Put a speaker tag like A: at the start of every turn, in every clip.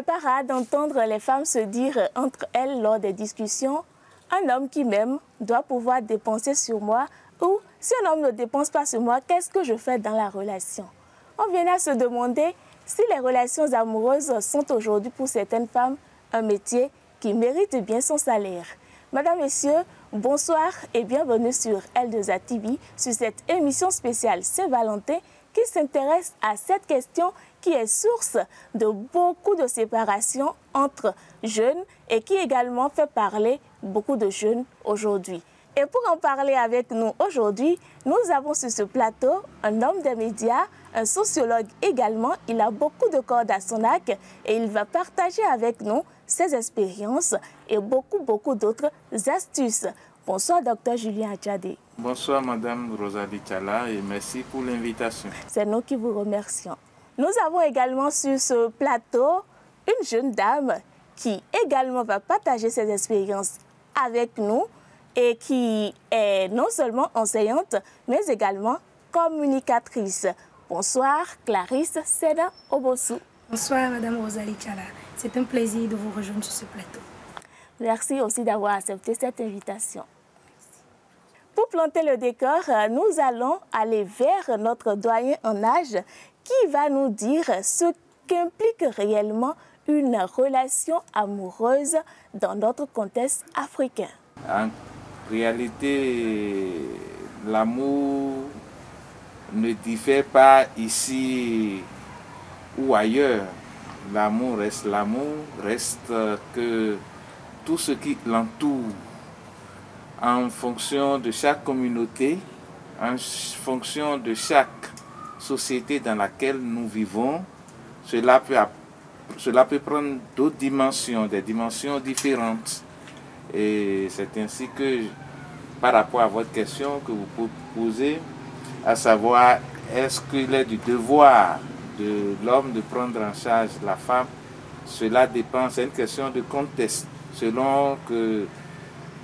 A: n'est pas rare d'entendre les femmes se dire entre elles lors des discussions « Un homme qui m'aime doit pouvoir dépenser sur moi » ou « Si un homme ne dépense pas sur moi, qu'est-ce que je fais dans la relation ?» On vient à se demander si les relations amoureuses sont aujourd'hui pour certaines femmes un métier qui mérite bien son salaire. Madame, Messieurs, bonsoir et bienvenue sur L2A TV, sur cette émission spéciale Saint-Valentin qui s'intéresse à cette question qui est source de beaucoup de séparations entre jeunes et qui également fait parler beaucoup de jeunes aujourd'hui. Et pour en parler avec nous aujourd'hui, nous avons sur ce plateau un homme des médias, un sociologue également. Il a beaucoup de cordes à son arc et il va partager avec nous ses expériences et beaucoup d'autres astuces. Bonsoir, Dr Julien Adjadé.
B: Bonsoir, Madame Rosalie Tchala, et merci pour l'invitation.
A: C'est nous qui vous remercions. Nous avons également sur ce plateau une jeune dame qui également va partager ses expériences avec nous et qui est non seulement enseignante, mais également communicatrice. Bonsoir, Clarisse Seda Obosu.
C: Bonsoir, Madame Rosalie Tchala. C'est un plaisir de vous rejoindre sur ce plateau.
A: Merci aussi d'avoir accepté cette invitation. Pour planter le décor, nous allons aller vers notre doyen en âge qui va nous dire ce qu'implique réellement une relation amoureuse dans notre contexte africain.
B: En réalité, l'amour ne diffère pas ici ou ailleurs. L'amour, reste que tout ce qui l'entoure en fonction de chaque communauté, en fonction de chaque société dans laquelle nous vivons. Cela peut prendre d'autres dimensions, des dimensions différentes. Et c'est ainsi que, par rapport à votre question que vous posez, à savoir, est-ce qu'il est du devoir de l'homme de prendre en charge la femme, cela dépend, c'est une question de contexte. Selon que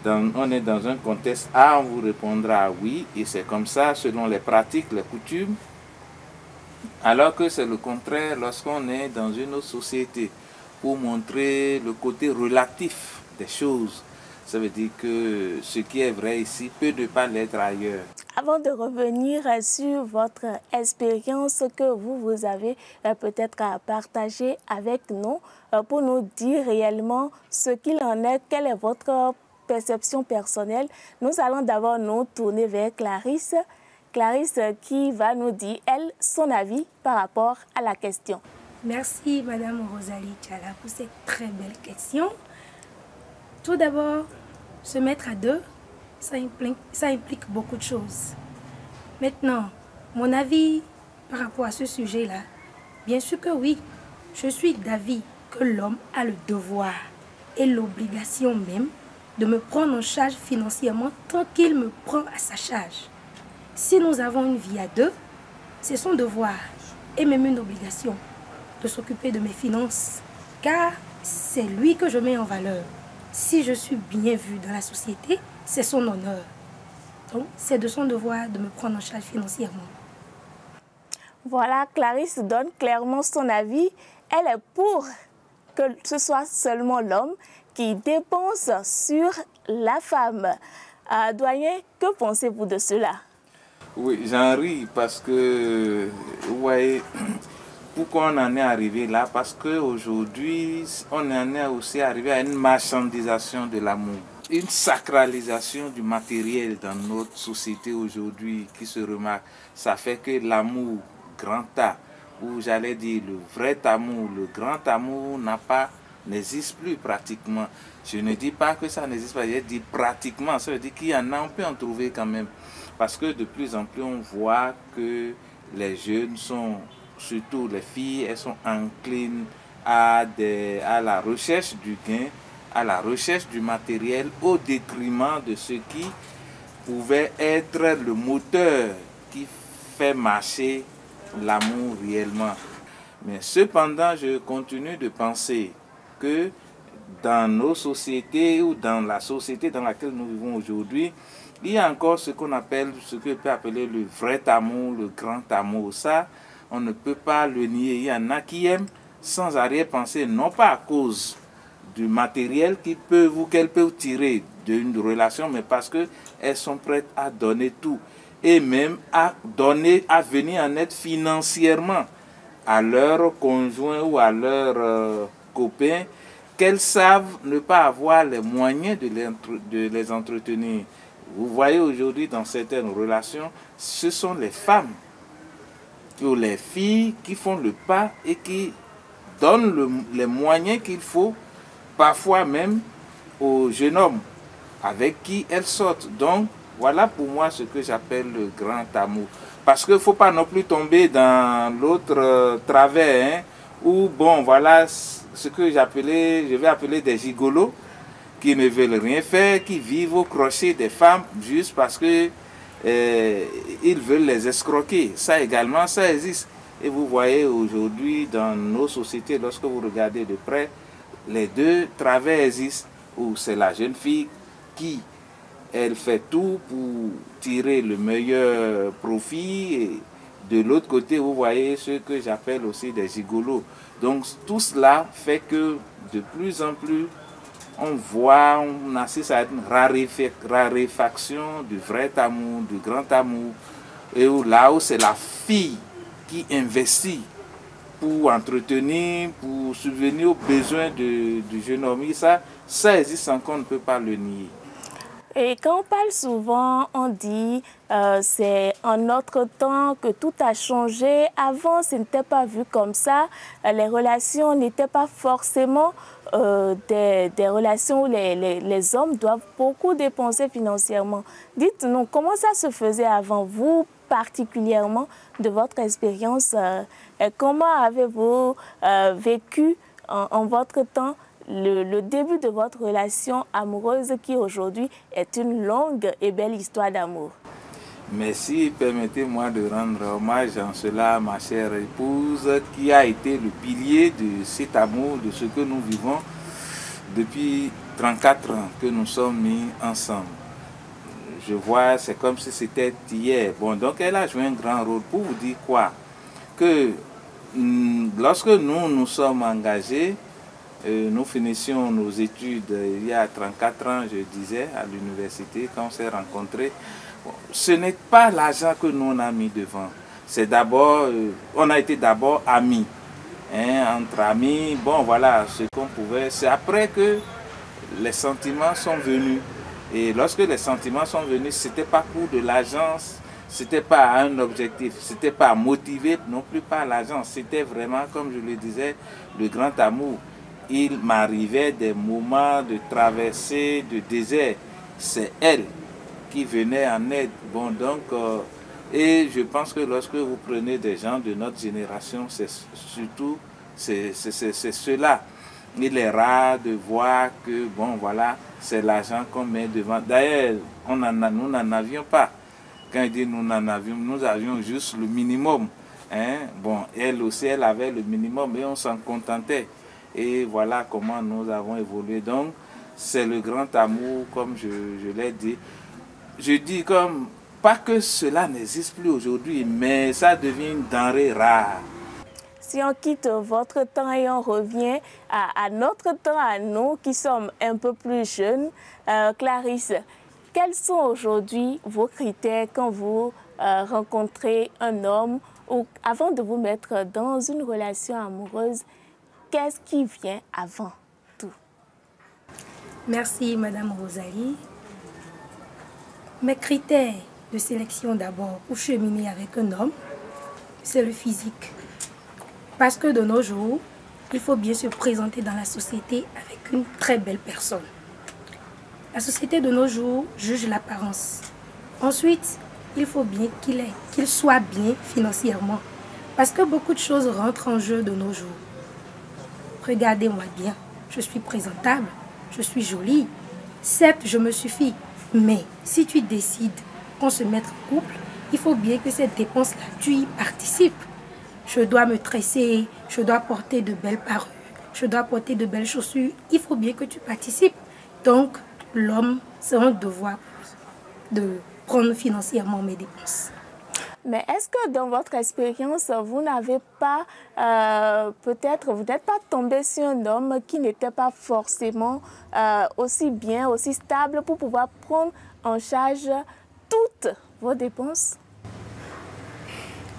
B: on est dans un contexte A, on vous répondra oui, et c'est comme ça selon les pratiques, les coutumes, alors que c'est le contraire lorsqu'on est dans une autre société, pour montrer le côté relatif des choses. Ça veut dire que ce qui est vrai ici peut ne pas l'être ailleurs.
A: Avant de revenir sur votre expérience que vous avez peut-être à partager avec nous, pour nous dire réellement ce qu'il en est, quelle est votre perception personnelle, nous allons d'abord nous tourner vers Clarisse. Clarisse qui va nous dire, elle, son avis par rapport à la question.
C: Merci, Madame Rosalie Tchala, pour cette très belle question. Tout d'abord, se mettre à deux, ça implique beaucoup de choses. Maintenant, mon avis par rapport à ce sujet-là, bien sûr que oui, je suis d'avis que l'homme a le devoir et l'obligation même de me prendre en charge financièrement tant qu'il me prend à sa charge. Si nous avons une vie à deux, c'est son devoir et même une obligation de s'occuper de mes finances, car c'est lui que je mets en valeur. Si je suis bien vue dans la société, c'est son honneur. Donc, c'est de son devoir de me prendre en charge financièrement.
A: Voilà, Clarisse donne clairement son avis. Elle est pour que ce soit seulement l'homme qui dépense sur la femme. Doyen, que pensez-vous de cela?
B: Oui, j'en ris parce que, vous voyez, pourquoi on en est arrivé là? Parce qu'aujourd'hui, on en est aussi arrivé à une marchandisation de l'amour. Une sacralisation du matériel dans notre société aujourd'hui qui se remarque. Ça fait que l'amour, grand A, ou j'allais dire le vrai amour, le grand amour n'existe plus pratiquement. Je ne dis pas que ça n'existe pas, je dis pratiquement, ça veut dire qu'il y en a, on peut en trouver quand même. Parce que de plus en plus, on voit que les jeunes sont, surtout les filles, elles sont enclines à la recherche du gain, à la recherche du matériel, au détriment de ce qui pouvait être le moteur qui fait marcher l'amour réellement. Mais cependant, je continue de penser que dans nos sociétés ou dans la société dans laquelle nous vivons aujourd'hui, il y a encore ce qu'on appelle, ce que peut appeler le vrai amour, le grand amour. Ça, on ne peut pas le nier. Il y en a qui aiment, sans arrière-pensée, non pas à cause du matériel qu'elles peuvent tirer d'une relation, mais parce qu'elles sont prêtes à donner tout et même à venir en aide financièrement à leurs conjoints ou à leurs copains qu'elles savent ne pas avoir les moyens de les entretenir. Vous voyez aujourd'hui dans certaines relations, ce sont les femmes ou les filles qui font le pas et qui donnent les moyens qu'il faut, parfois même aux jeunes hommes avec qui elles sortent. Donc, voilà pour moi ce que j'appelle le grand amour. Parce qu'il ne faut pas non plus tomber dans l'autre travers, où, bon, voilà ce que je vais appeler des gigolos, qui ne veulent rien faire, qui vivent au crochet des femmes juste parce que ils veulent les escroquer. Ça également, ça existe. Et vous voyez aujourd'hui dans nos sociétés, lorsque vous regardez de près, les deux travers existent, où c'est la jeune fille qui, elle fait tout pour tirer le meilleur profit. Et de l'autre côté, vous voyez ce que j'appelle aussi des gigolos. Donc tout cela fait que de plus en plus, on assiste à une raréfaction du vrai amour, du grand amour. Et là où c'est la fille qui investit pour entretenir, pour subvenir aux besoins du jeune homme. Et ça existe encore, on ne peut pas le nier.
A: Et quand on parle souvent, on dit c'est en notre temps que tout a changé. Avant, ce n'était pas vu comme ça. Les relations n'étaient pas forcément des relations où les hommes doivent beaucoup dépenser financièrement. Dites-nous, comment ça se faisait avant vous, particulièrement de votre expérience? Comment avez-vous vécu en votre temps le début de votre relation amoureuse qui aujourd'hui est une longue et belle histoire d'amour?
B: Merci, permettez-moi de rendre hommage en cela à ma chère épouse qui a été le pilier de cet amour, de ce que nous vivons depuis 34 ans que nous sommes mis ensemble. Je vois, c'est comme si c'était hier. Bon, donc elle a joué un grand rôle. Pour vous dire quoi? Que lorsque nous sommes engagés, nous finissions nos études il y a 34 ans, je disais, à l'université, quand on s'est rencontrés. Ce n'est pas l'argent que nous on a mis devant. C'est d'abord, on a été d'abord amis. Entre amis, bon voilà, ce qu'on pouvait. C'est après que les sentiments sont venus. Et lorsque les sentiments sont venus, ce n'était pas pour de l'argent, ce n'était pas un objectif, ce n'était pas motivé non plus par l'argent. C'était vraiment, comme je le disais, le grand amour. Il m'arrivait des moments de traversée de désert. C'est elle qui venait en aide. Bon, donc, et je pense que lorsque vous prenez des gens de notre génération, c'est surtout cela. Il est rare de voir que, bon, voilà, c'est l'argent qu'on met devant. D'ailleurs, nous n'en avions pas. Quand je dis nous avions juste le minimum. Bon, elle aussi, elle avait le minimum et on s'en contentait. Et voilà comment nous avons évolué. Donc, c'est le grand amour, comme je l'ai dit. Je dis comme, pas que cela n'existe plus aujourd'hui, mais ça devient une denrée rare.
A: Si on quitte votre temps et on revient à notre temps, à nous qui sommes un peu plus jeunes, Clarisse, quels sont aujourd'hui vos critères quand vous rencontrez un homme ou avant de vous mettre dans une relation amoureuse? Qu'est-ce qui vient avant tout?
C: Merci, Madame Rosalie. Mes critères de sélection d'abord pour cheminer avec un homme, c'est le physique. Parce que de nos jours, il faut bien se présenter dans la société avec une très belle personne. La société de nos jours juge l'apparence. Ensuite, il faut bien qu'il soit bien financièrement. Parce que beaucoup de choses rentrent en jeu de nos jours. Regardez-moi bien, je suis présentable, je suis jolie. Certes, je me suffis. Mais si tu décides qu'on se mette en couple, il faut bien que cette dépense-là, tu y participes. Je dois me tresser, je dois porter de belles parures, je dois porter de belles chaussures. Il faut bien que tu participes. Donc, l'homme, c'est un devoir de prendre financièrement mes dépenses.
A: Mais est-ce que dans votre expérience, vous n'avez pas, peut-être, vous n'êtes pas tombé sur un homme qui n'était pas forcément aussi bien, aussi stable pour pouvoir prendre en charge toutes vos dépenses?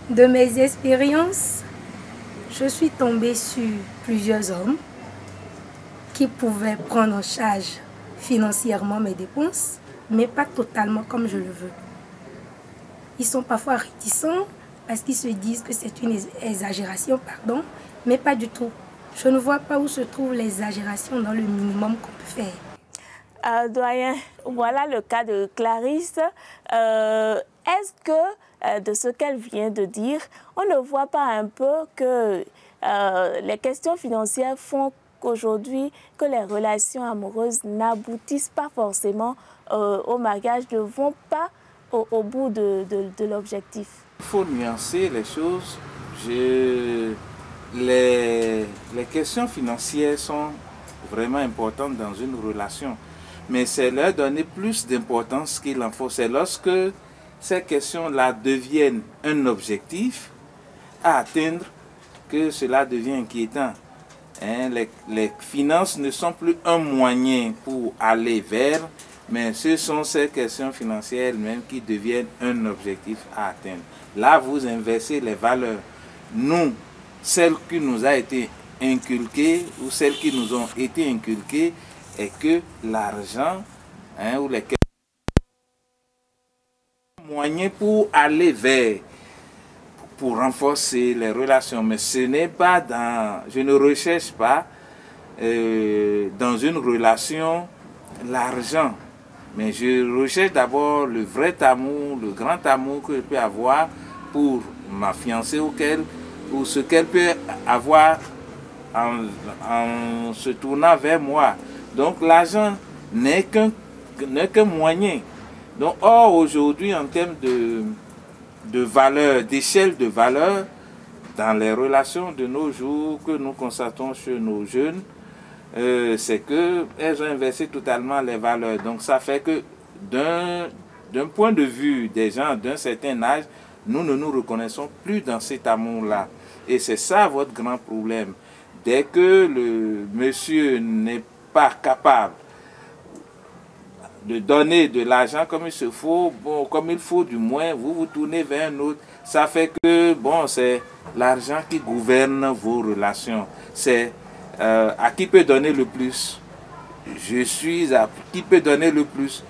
C: De mes expériences, je suis tombée sur plusieurs hommes qui pouvaient prendre en charge financièrement mes dépenses, mais pas totalement comme je le veux. Ils sont parfois réticents parce qu'ils se disent que c'est une exagération, pardon, mais pas du tout. Je ne vois pas où se trouvent l'exagération dans le minimum qu'on peut faire.
A: Doyen, voilà le cas de Clarisse. Est-ce que de ce qu'elle vient de dire, on ne voit pas un peu que les questions financières font qu'aujourd'hui, que les relations amoureuses n'aboutissent pas forcément au mariage, ne vont pas au bout de l'objectif?
B: Il faut nuancer les choses. Les questions financières sont vraiment importantes dans une relation, mais c'est leur donner plus d'importance qu'il en faut. C'est lorsque ces questions-là deviennent un objectif à atteindre que cela devient inquiétant. Les finances ne sont plus un moyen pour aller vers, mais ce sont ces questions financières même qui deviennent un objectif à atteindre. Là, vous inversez les valeurs. Nous, celles qui nous a été inculquées ou celles qui nous ont été inculquées est que l'argent ou les moyens pour aller vers, pour renforcer les relations, mais ce n'est pas dans, je ne recherche pas dans une relation l'argent, mais je recherche d'abord le vrai amour, le grand amour que je peux avoir pour ma fiancée ou ce qu'elle peut avoir en se tournant vers moi. Donc l'argent n'est qu'un moyen. Donc, or, aujourd'hui, en termes de valeur, d'échelle de valeur, dans les relations de nos jours que nous constatons chez nos jeunes, c'est qu'elles ont inversé totalement les valeurs. Donc, ça fait que d'un point de vue des gens d'un certain âge, nous ne nous reconnaissons plus dans cet amour-là. Et c'est ça votre grand problème. Dès que le monsieur n'est pas capable de donner de l'argent comme il se faut, bon, comme il faut du moins, vous vous tournez vers un autre. Ça fait que, bon, c'est l'argent qui gouverne vos relations. C'est à qui peut donner le plus. Je suis à qui peut donner le plus.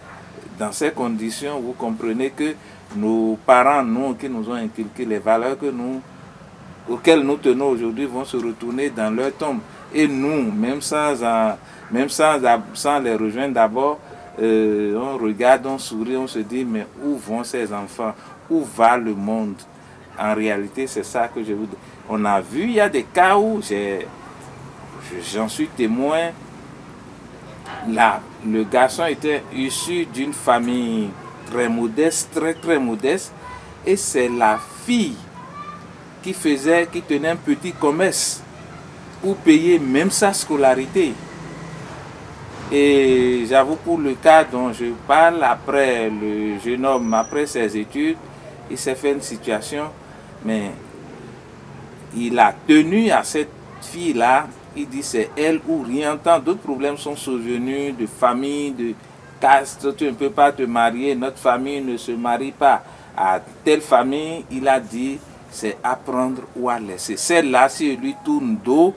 B: Dans ces conditions, vous comprenez que nos parents, nous, qui nous ont inculqué les valeurs auxquelles nous tenons aujourd'hui, vont se retourner dans leur tombe. Et nous, même sans les rejoindre d'abord, on regarde, on sourit, on se dit, mais où vont ces enfants? Où va le monde? En réalité, c'est ça que je vous dis. On a vu, il y a des cas où j'en suis témoin. Là, le garçon était issu d'une famille très modeste, très modeste, et c'est la fille qui tenait un petit commerce pour payer même sa scolarité. Et j'avoue, pour le cas dont je parle, après le jeune homme, après ses études, il s'est fait une situation, mais il a tenu à cette fille-là. Il dit c'est elle ou rien. Tant d'autres problèmes sont survenus de famille, de caste. Tu ne peux pas te marier, notre famille ne se marie pas. À telle famille, il a dit c'est apprendre ou à laisser. Celle-là, si je lui tourne dos,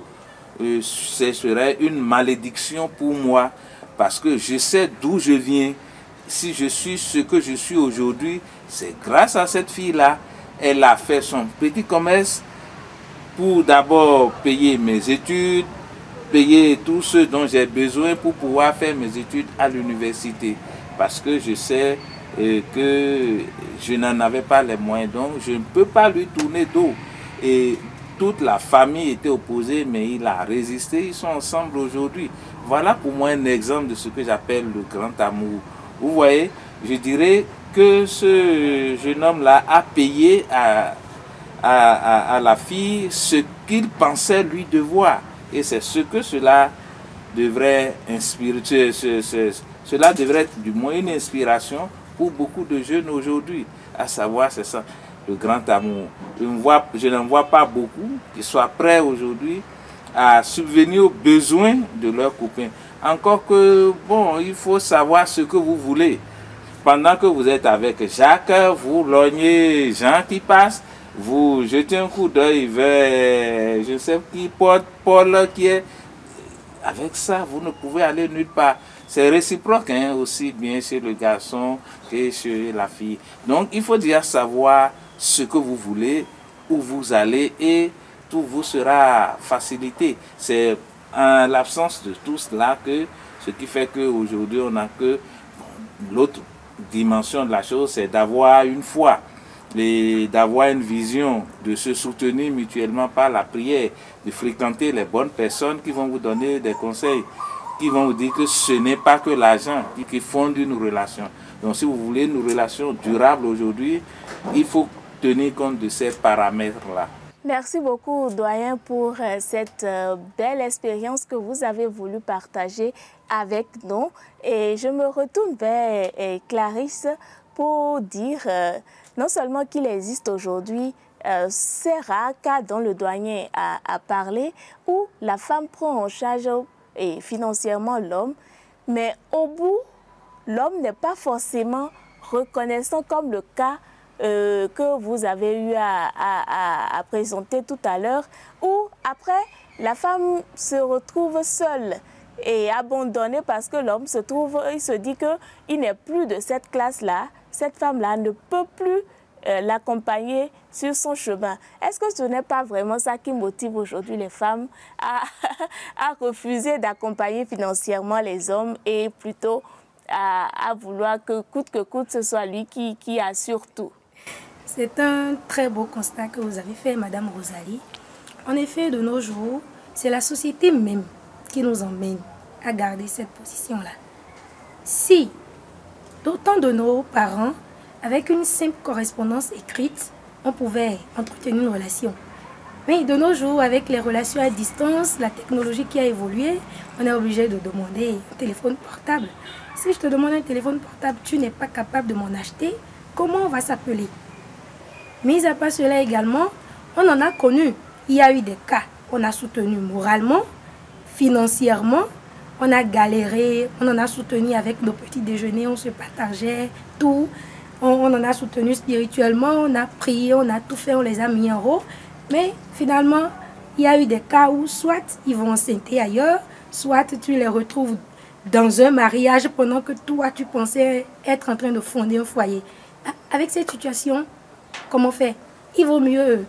B: ce serait une malédiction pour moi, parce que je sais d'où je viens. Si je suis ce que je suis aujourd'hui, c'est grâce à cette fille-là. Elle a fait son petit commerce pour d'abord payer mes études, payer tout ce dont j'ai besoin pour pouvoir faire mes études à l'université. Parce que je sais que je n'en avais pas les moyens, donc je ne peux pas lui tourner dos. Et toute la famille était opposée, mais il a résisté, ils sont ensemble aujourd'hui. Voilà pour moi un exemple de ce que j'appelle le grand amour. Vous voyez, je dirais que ce jeune homme-là a payé à la fille ce qu'il pensait lui devoir. Et c'est ce que cela devrait inspirer. Cela devrait être du moins une inspiration pour beaucoup de jeunes aujourd'hui. À savoir, c'est ça. le grand amour. Je n'en vois pas beaucoup qui soient prêts aujourd'hui à subvenir aux besoins de leurs copains. Encore que, bon, il faut savoir ce que vous voulez. Pendant que vous êtes avec Jacques, vous lognez Jean qui passe, vous jetez un coup d'œil vers, je sais qui, Paul qui est... Avec ça, vous ne pouvez aller nulle part. C'est réciproque, hein, aussi bien chez le garçon que chez la fille. Donc, il faut déjà savoir ce que vous voulez, où vous allez, et tout vous sera facilité. C'est en l'absence de tout cela que ce qui fait qu'aujourd'hui, on n'a que l'autre dimension de la chose, c'est d'avoir une foi, d'avoir une vision, de se soutenir mutuellement par la prière, de fréquenter les bonnes personnes qui vont vous donner des conseils, qui vont vous dire que ce n'est pas que l'argent qui fonde une relation. Donc si vous voulez une relation durable aujourd'hui, il faut tenir compte de ces paramètres-là.
A: Merci beaucoup, doyen, pour cette belle expérience que vous avez voulu partager avec nous. Et je me retourne vers Clarisse pour dire non seulement qu'il existe aujourd'hui ces rares cas dont le doyen a parlé, où la femme prend en charge financièrement l'homme, mais au bout, l'homme n'est pas forcément reconnaissant comme le cas que vous avez eu à présenter tout à l'heure, où après, la femme se retrouve seule et abandonnée parce que l'homme il se dit qu'il n'est plus de cette classe-là, cette femme-là ne peut plus l'accompagner sur son chemin. Est-ce que ce n'est pas vraiment ça qui motive aujourd'hui les femmes à refuser d'accompagner financièrement les hommes et plutôt à vouloir que coûte, ce soit lui qui assure tout?
C: C'est un très beau constat que vous avez fait, Madame Rosalie. En effet, de nos jours, c'est la société même qui nous emmène à garder cette position-là. Si d'autant de nos parents, avec une simple correspondance écrite, on pouvait entretenir une relation. Mais de nos jours, avec les relations à distance, la technologie qui a évolué, on est obligé de demander un téléphone portable. Si je te demande un téléphone portable, tu n'es pas capable de m'en acheter, comment on va s'appeler? Mis à part cela également, on en a connu. Il y a eu des cas. On a soutenu moralement, financièrement, on a galéré, on en a soutenu avec nos petits déjeuners, on se partageait tout. On en a soutenu spirituellement, on a prié, on a tout fait, on les a mis en haut. Mais finalement, il y a eu des cas où soit ils vont enceinter ailleurs, soit tu les retrouves dans un mariage pendant que toi, tu pensais être en train de fonder un foyer. Avec cette situation, comment faire? Il vaut mieux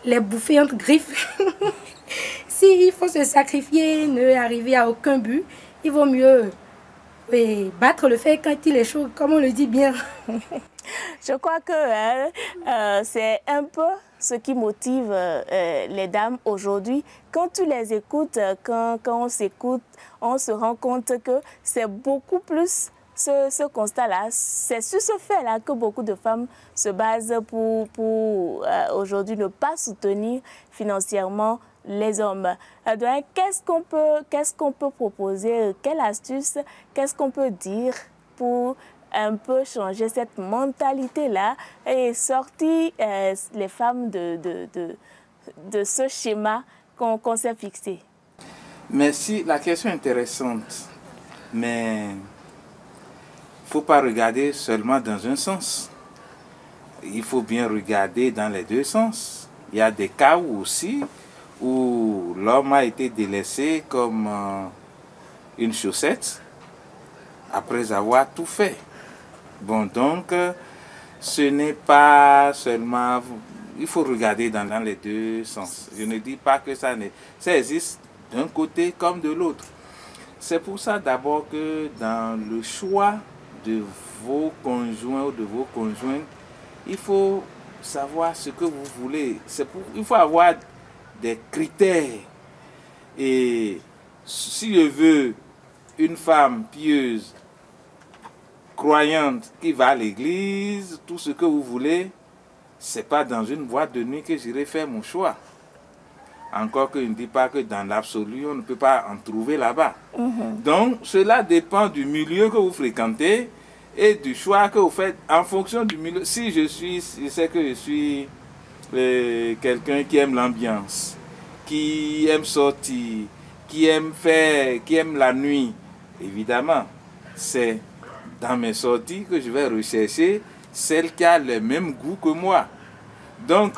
C: les bouffer entre griffes. S'il faut se sacrifier, ne arriver à aucun but, il vaut mieux battre le fer quand il est chaud, comme on le dit bien.
A: Je crois que c'est un peu ce qui motive les dames aujourd'hui. Quand tu les écoutes, quand on s'écoute, on se rend compte que c'est beaucoup plus ce constat-là. C'est sur ce fait-là que beaucoup de femmes se basent pour aujourd'hui ne pas soutenir financièrement les hommes. Qu'est-ce qu'on peut proposer? Quelle astuce? Qu'est-ce qu'on peut dire pour un peu changer cette mentalité-là et sortir les femmes de ce schéma qu'on s'est fixé?
B: Merci, la question est intéressante, mais il ne faut pas regarder seulement dans un sens. Il faut bien regarder dans les deux sens. Il y a des cas aussi où l'homme a été délaissé comme une chaussette après avoir tout fait. Bon, donc, ce n'est pas seulement... Il faut regarder dans les deux sens. Je ne dis pas que ça existe d'un côté comme de l'autre. C'est pour ça d'abord que dans le choix de vos conjoints ou de vos conjointes, il faut savoir ce que vous voulez. Il faut avoir des critères. Et si je veux une femme pieuse, croyante, qui va à l'église, tout ce que vous voulez, ce n'est pas dans une boîte de nuit que j'irai faire mon choix. Encore que je ne dis pas que dans l'absolu, on ne peut pas en trouver là-bas. Donc, cela dépend du milieu que vous fréquentez et du choix que vous faites en fonction du milieu. Si je sais que je suis quelqu'un qui aime l'ambiance, qui aime sortir, qui aime la nuit, évidemment, c'est dans mes sorties que je vais rechercher celle qui a le même goût que moi. Donc,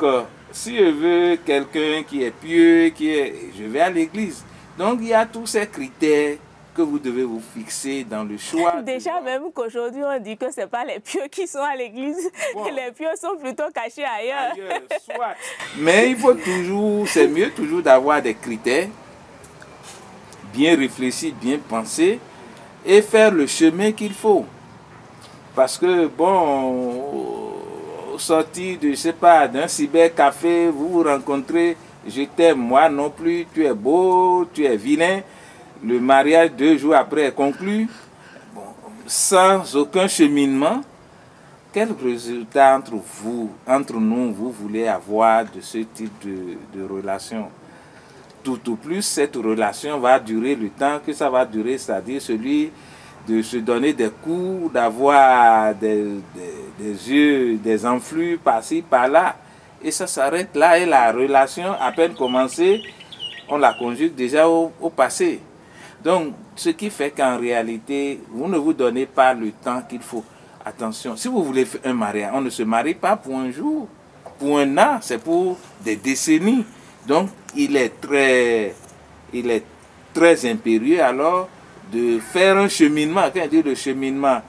B: si je veux quelqu'un qui est pieux, je vais à l'église. Donc, il y a tous ces critères que vous devez vous fixer dans le choix.
A: Déjà, même qu'aujourd'hui, on dit que ce n'est pas les pieux qui sont à l'église. Bon. Les pieux sont plutôt cachés ailleurs.
B: Soit. Mais il faut toujours, c'est mieux toujours d'avoir des critères bien réfléchis, bien pensés et faire le chemin qu'il faut. Parce que, bon, au sortir de, je sais pas, d'un cybercafé, vous vous rencontrez, je t'aime, moi non plus, tu es beau, tu es vilain. Le mariage 2 jours après est conclu, bon, sans aucun cheminement. Quel résultat entre nous, vous voulez avoir de ce type de relation? Tout au plus, cette relation va durer le temps que ça va durer, c'est-à-dire celui de se donner des coups, d'avoir des yeux, des enflux par-ci, par-là. Et ça s'arrête là, et la relation, à peine commencée, on la conjugue déjà au passé. Donc, ce qui fait qu'en réalité, vous ne vous donnez pas le temps qu'il faut. Attention, si vous voulez faire un mariage, on ne se marie pas pour un jour, pour un an, c'est pour des décennies. Donc, il est très impérieux alors de faire un cheminement. Quand on dit le cheminement,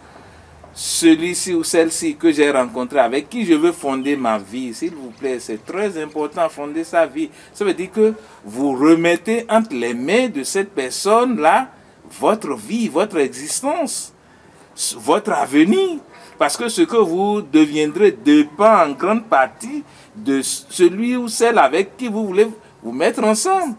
B: celui-ci ou celle-ci que j'ai rencontré, avec qui je veux fonder ma vie, s'il vous plaît, c'est très important, fonder sa vie. Ça veut dire que vous remettez entre les mains de cette personne-là votre vie, votre existence, votre avenir. Parce que ce que vous deviendrez dépend en grande partie de celui ou celle avec qui vous voulez vous mettre ensemble.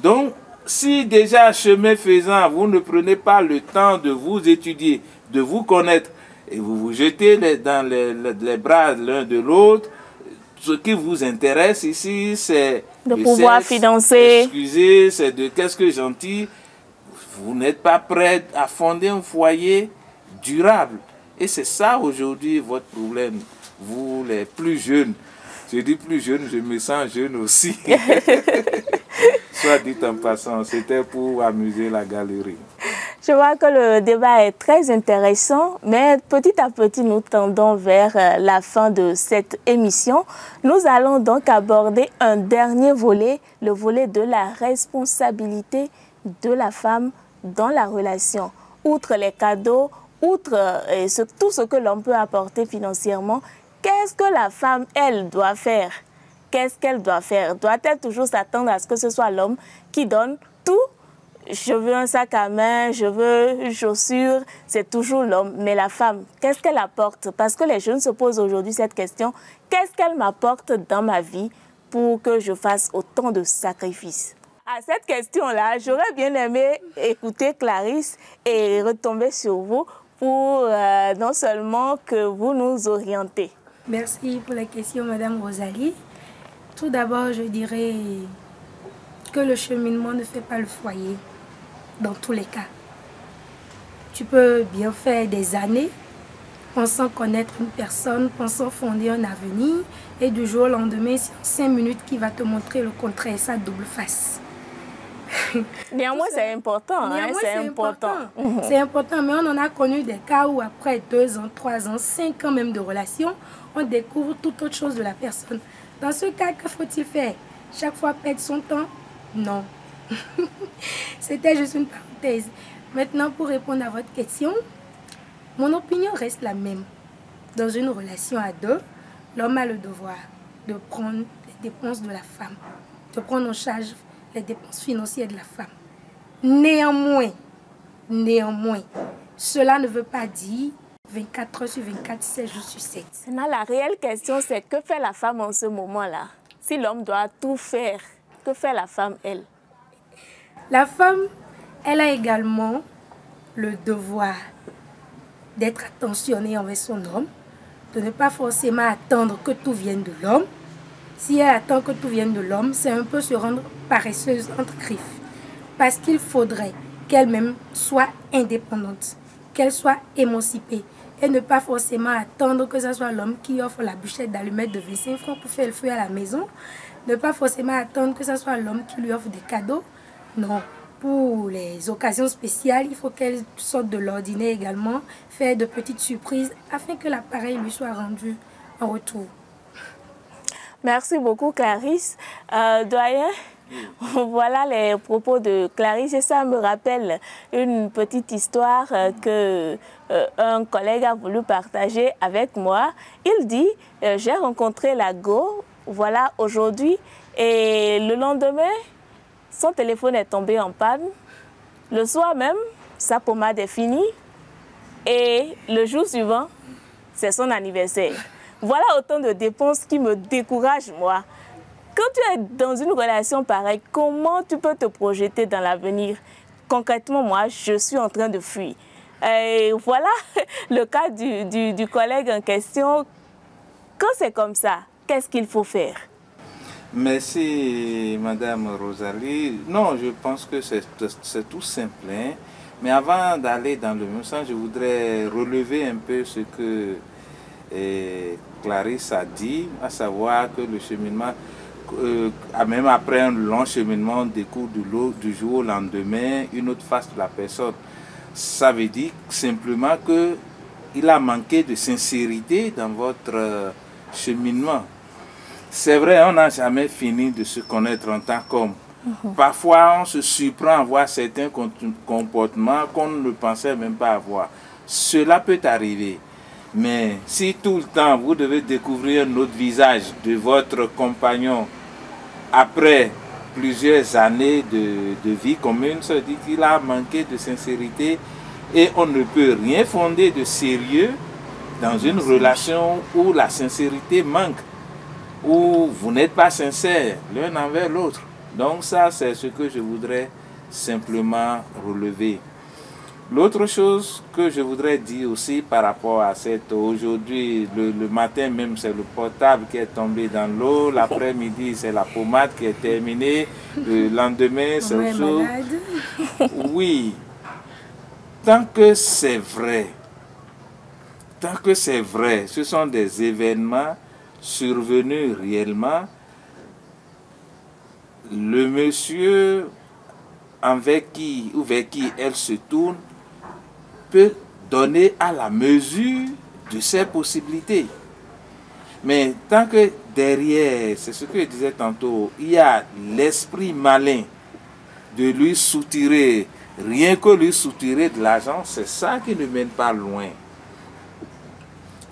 B: Donc, si déjà, chemin faisant, vous ne prenez pas le temps de vous étudier, de vous connaître, et vous vous jetez dans les bras l'un de l'autre, ce qui vous intéresse ici, c'est
A: de pouvoir financer.
B: Excusez, c'est de qu'est-ce que gentil. Vous n'êtes pas prêt à fonder un foyer durable. Et c'est ça aujourd'hui votre problème, vous les plus jeunes. Je dis plus jeune, je me sens jeune aussi. Soit dit en passant, c'était pour amuser la galerie.
A: Je vois que le débat est très intéressant, mais petit à petit, nous tendons vers la fin de cette émission. Nous allons donc aborder un dernier volet, le volet de la responsabilité de la femme dans la relation. Outre les cadeaux, outre tout ce que l'homme peut apporter financièrement, qu'est-ce que la femme, elle, doit faire? Qu'est-ce qu'elle doit faire? Doit-elle toujours s'attendre à ce que ce soit l'homme qui donne tout? Je veux un sac à main, je veux une chaussure, c'est toujours l'homme. Mais la femme, qu'est-ce qu'elle apporte? Parce que les jeunes se posent aujourd'hui cette question. Qu'est-ce qu'elle m'apporte dans ma vie pour que je fasse autant de sacrifices? À cette question-là, j'aurais bien aimé écouter Clarisse et retomber sur vous pour non seulement que vous nous orientez.
C: Merci pour la question, Madame Rosalie. Tout d'abord, je dirais que le cheminement ne fait pas le foyer, dans tous les cas. Tu peux bien faire des années, pensant connaître une personne, pensant fonder un avenir, et du jour au lendemain, c'est en 5 minutes qu'il va te montrer le contraire, ça double face.
A: Néanmoins, c'est important. C'est important.
C: C'est important, mais on en a connu des cas où après 2 ans, 3 ans, 5 ans même de relation, on découvre toute autre chose de la personne. Dans ce cas, que faut-il faire? Chaque fois perdre son temps? Non. C'était juste une parenthèse. Maintenant, pour répondre à votre question, mon opinion reste la même. Dans une relation à deux, l'homme a le devoir de prendre les dépenses de la femme, de prendre en charge les dépenses financières de la femme. Néanmoins, cela ne veut pas dire 24 heures sur 24, 7 jours sur 7.
A: Maintenant, la réelle question, c'est que fait la femme en ce moment-là? Si l'homme doit tout faire, que fait la femme, elle?
C: La femme, elle a également le devoir d'être attentionnée envers son homme, de ne pas forcément attendre que tout vienne de l'homme. Si elle attend que tout vienne de l'homme, c'est un peu se rendre paresseuse entre griffes. Parce qu'il faudrait qu'elle-même soit indépendante, qu'elle soit émancipée, et ne pas forcément attendre que ce soit l'homme qui offre la bûchette d'allumettes de 25 francs pour faire le feu à la maison. Ne pas forcément attendre que ce soit l'homme qui lui offre des cadeaux. Non, pour les occasions spéciales, il faut qu'elle sorte de l'ordinaire également, faire de petites surprises afin que l'appareil lui soit rendu en retour.
A: Merci beaucoup Clarisse. Doyen, voilà les propos de Clarisse et ça me rappelle une petite histoire que un collègue a voulu partager avec moi. Il dit, j'ai rencontré la go, voilà aujourd'hui, et le lendemain, son téléphone est tombé en panne. Le soir même, sa pommade est finie et le jour suivant, c'est son anniversaire. Voilà autant de dépenses qui me découragent, moi. Quand tu es dans une relation pareille, comment tu peux te projeter dans l'avenir? Concrètement, moi, je suis en train de fuir. Et voilà le cas du collègue en question. Quand c'est comme ça, qu'est-ce qu'il faut faire?
B: Merci, Madame Rosalie. Non, je pense que c'est tout simple. Hein? Mais avant d'aller dans le même sens, je voudrais relever un peu ce que Clarisse a dit, à savoir que le cheminement, même après un long cheminement, découle du jour au lendemain, une autre face de la personne. Ça veut dire simplement qu'il a manqué de sincérité dans votre cheminement. C'est vrai, on n'a jamais fini de se connaître en tant qu'homme. Parfois, on se surprend à voir certains comportements qu'on ne pensait même pas avoir. Cela peut arriver. Mais si tout le temps, vous devez découvrir un autre visage de votre compagnon après plusieurs années de vie commune, ça veut dire qu'il a manqué de sincérité et on ne peut rien fonder de sérieux dans une relation où la sincérité manque, où vous n'êtes pas sincères l'un envers l'autre. Donc ça, c'est ce que je voudrais simplement relever. L'autre chose que je voudrais dire aussi par rapport à cette... Aujourd'hui, le matin même, c'est le portable qui est tombé dans l'eau. L'après-midi, c'est la pommade qui est terminée. Le lendemain, c'est autre chose. Oui. Tant que c'est vrai, ce sont des événements survenus réellement. Le monsieur vers qui elle se tourne peut donner à la mesure de ses possibilités. Mais tant que derrière, c'est ce que je disais tantôt, il y a l'esprit malin de lui soutirer, rien que lui soutirer de l'argent, c'est ça qui ne mène pas loin.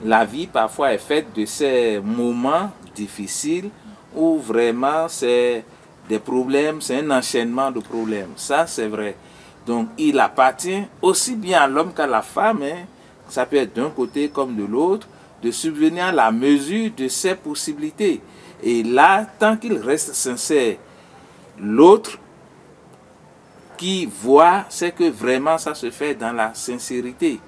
B: La vie parfois est faite de ces moments difficiles où vraiment c'est des problèmes, c'est un enchaînement de problèmes. Ça, c'est vrai. Donc, il appartient aussi bien à l'homme qu'à la femme, hein, ça peut être d'un côté comme de l'autre, de subvenir à la mesure de ses possibilités. Et là, tant qu'il reste sincère, l'autre qui voit, c'est que vraiment ça se fait dans la sincérité.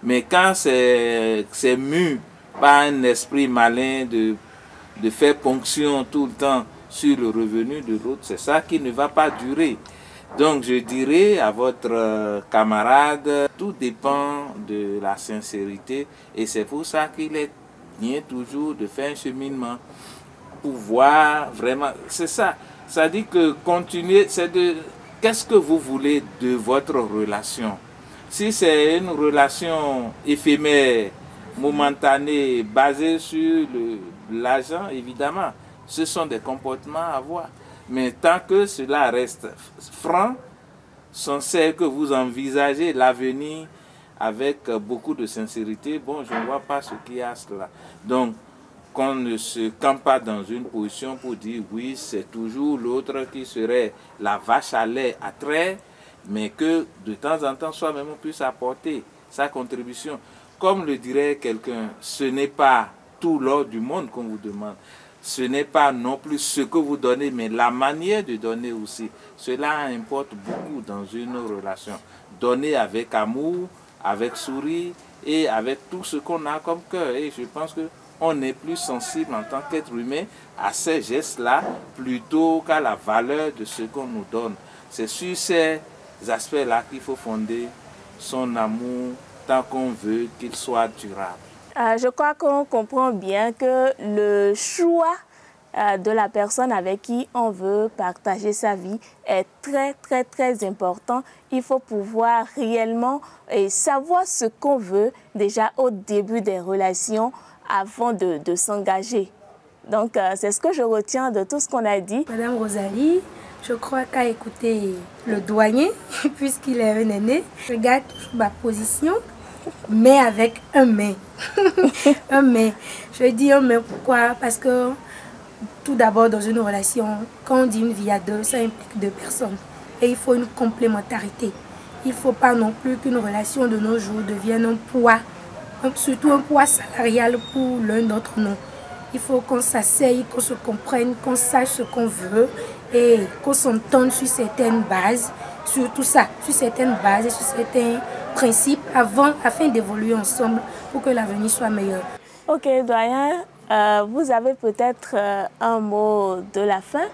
B: Mais quand c'est mu par un esprit malin de faire ponction tout le temps sur le revenu de l'autre, c'est ça qui ne va pas durer. Donc je dirais à votre camarade, tout dépend de la sincérité et c'est pour ça qu'il est bien toujours de faire un cheminement pour voir vraiment, c'est ça. Ça dit que continuer, c'est de, qu'est-ce que vous voulez de votre relation? Si c'est une relation éphémère, momentanée, basée sur l'argent, évidemment, ce sont des comportements à avoir. Mais tant que cela reste franc, sincère, que vous envisagez l'avenir avec beaucoup de sincérité, bon, je ne vois pas ce qu'il y a à cela. Donc, qu'on ne se campe pas dans une position pour dire oui, c'est toujours l'autre qui serait la vache à lait à trait, mais que de temps en temps, soi-même, on puisse apporter sa contribution. Comme le dirait quelqu'un, ce n'est pas tout l'or du monde qu'on vous demande. Ce n'est pas non plus ce que vous donnez, mais la manière de donner aussi. Cela importe beaucoup dans une relation. Donner avec amour, avec sourire et avec tout ce qu'on a comme cœur. Et je pense qu'on est plus sensible en tant qu'être humain à ces gestes-là plutôt qu'à la valeur de ce qu'on nous donne. C'est sur ces aspects-là qu'il faut fonder son amour, tant qu'on veut qu'il soit durable.
A: Je crois qu'on comprend bien que le choix de la personne avec qui on veut partager sa vie est très important. Il faut pouvoir réellement savoir ce qu'on veut déjà au début des relations avant de s'engager. Donc, c'est ce que je retiens de tout ce qu'on a dit.
C: Madame Rosalie, je crois qu'à écouter le doyen, puisqu'il est un aîné, je garde toujours ma position, mais avec un mais. Un mais. Je dis un mais pourquoi? Parce que tout d'abord, dans une relation, quand on dit une vie à deux, ça implique deux personnes. Et il faut une complémentarité. Il ne faut pas non plus qu'une relation de nos jours devienne un poids, surtout un poids salarial pour l'un d'entre nous. Il faut qu'on s'asseye, qu'on se comprenne, qu'on sache ce qu'on veut et qu'on s'entende sur certaines bases, sur tout ça, sur certaines bases et sur certains principes afin d'évoluer ensemble pour que l'avenir soit meilleur.
A: Ok, doyen. Vous avez peut-être un mot de la fin.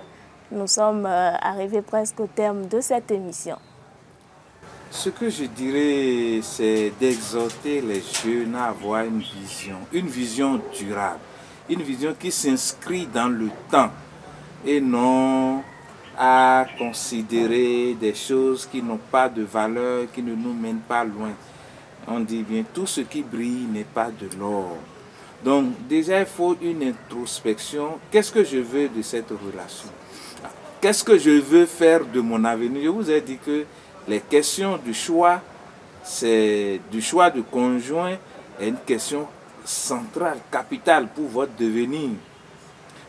A: Nous sommes arrivés presque au terme de cette émission.
B: Ce que je dirais, c'est d'exhorter les jeunes à avoir une vision durable, une vision qui s'inscrit dans le temps et non à considérer des choses qui n'ont pas de valeur, qui ne nous mènent pas loin. On dit bien, tout ce qui brille n'est pas de l'or. Donc déjà, il faut une introspection. Qu'est-ce que je veux de cette relation? Qu'est-ce que je veux faire de mon avenir? Je vous ai dit que les questions du choix, du choix de conjoint, est une question centrale, capitale pour votre devenir.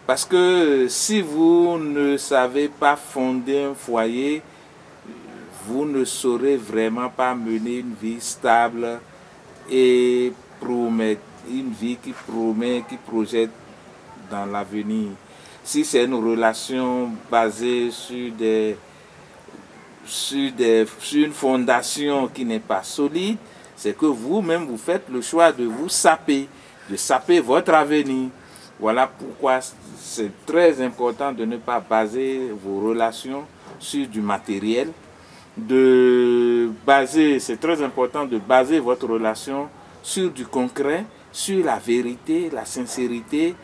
B: Parce que si vous ne savez pas fonder un foyer, vous ne saurez vraiment pas mener une vie stable et une vie qui promet, qui projette dans l'avenir. Si c'est une relation basée sur une fondation qui n'est pas solide, c'est que vous-même vous faites le choix de vous saper, de saper votre avenir. Voilà pourquoi c'est très important de ne pas baser vos relations sur du matériel. C'est très important de baser votre relation sur du concret, sur la vérité, la sincérité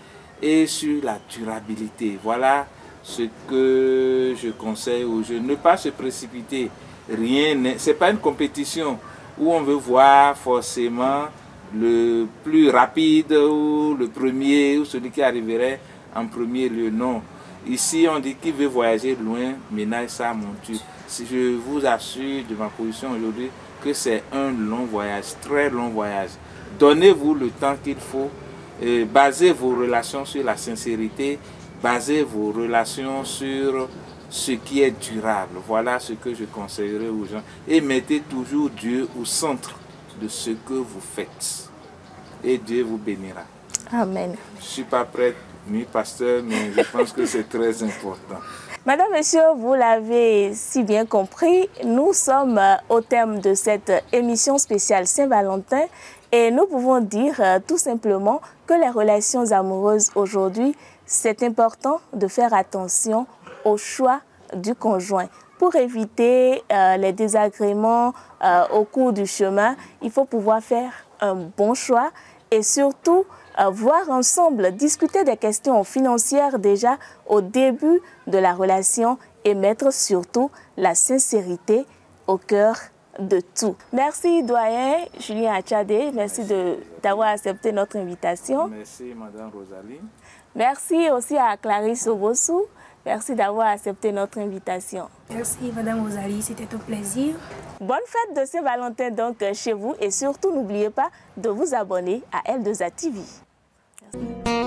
B: et sur la durabilité. Voilà ce que je conseille aux jeunes. Ne pas se précipiter. Ce n'est pas une compétition où on veut voir forcément le plus rapide ou le premier ou celui qui arriverait en premier lieu. Non. Ici, on dit qui veut voyager loin, ménage sa monture. Si je vous assure de ma position aujourd'hui que c'est un long voyage, très long voyage. Donnez-vous le temps qu'il faut. Basez vos relations sur la sincérité. Basez vos relations sur ce qui est durable. Voilà ce que je conseillerais aux gens. Et mettez toujours Dieu au centre de ce que vous faites. Et Dieu vous bénira.
A: Amen.
B: Je ne suis pas prêtre ni pasteur, mais je pense que c'est très important.
A: Madame, Monsieur, vous l'avez si bien compris, nous sommes au terme de cette émission spéciale Saint-Valentin et nous pouvons dire tout simplement que les relations amoureuses aujourd'hui, c'est important de faire attention au choix du conjoint. Pour éviter les désagréments au cours du chemin, il faut pouvoir faire un bon choix et surtout voir ensemble, discuter des questions financières déjà au début de la relation et mettre surtout la sincérité au cœur de tout. Merci doyen Julien Achadé, merci d'avoir accepté notre invitation.
B: Merci Madame Rosalie.
A: Merci aussi à Clarisse Obossou. Merci d'avoir accepté notre invitation.
C: Merci Madame Rosalie, c'était un plaisir.
A: Bonne fête de Saint-Valentin donc chez vous et surtout n'oubliez pas de vous abonner à L2A TV. Merci.